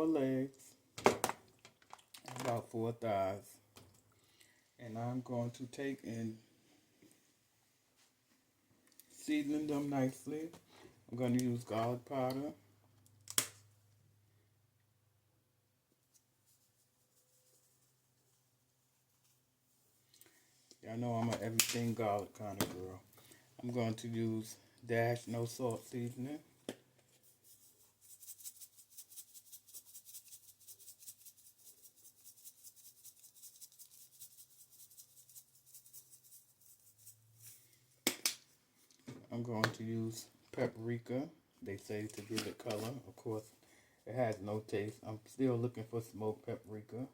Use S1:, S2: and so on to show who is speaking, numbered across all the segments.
S1: 4 legs, and about 4 thighs. And I'm going to take and season them nicely. I'm going to use garlic powder. Y'all know I'm an everything garlic kind of girl. I'm going to use Dash no salt seasoning. I'm going to use paprika. They say to give it color. Of course, it has no taste. I'm still looking for smoked paprika.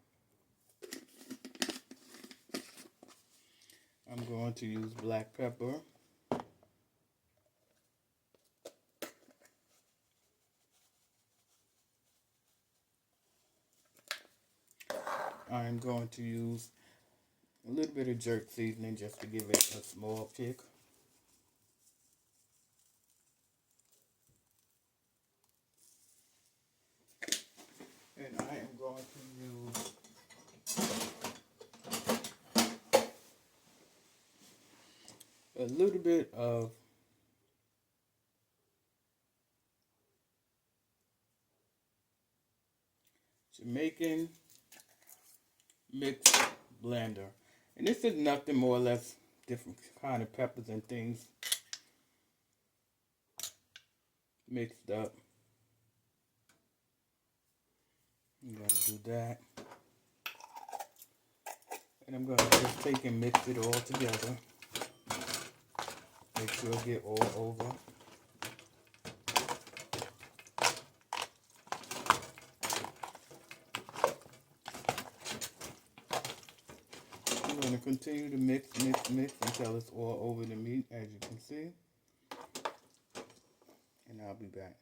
S1: I'm going to use black pepper. I'm going to use a little bit of jerk seasoning just to give it a small kick. And I am going to use a little bit of Jamaican mixed blender. And this is nothing more or less different kind of peppers and things mixed up. You gotta do that. And I'm gonna just take and mix it all together. Make sure it get all over. I'm gonna continue to mix until it's all over the meat, as you can see. And I'll be back.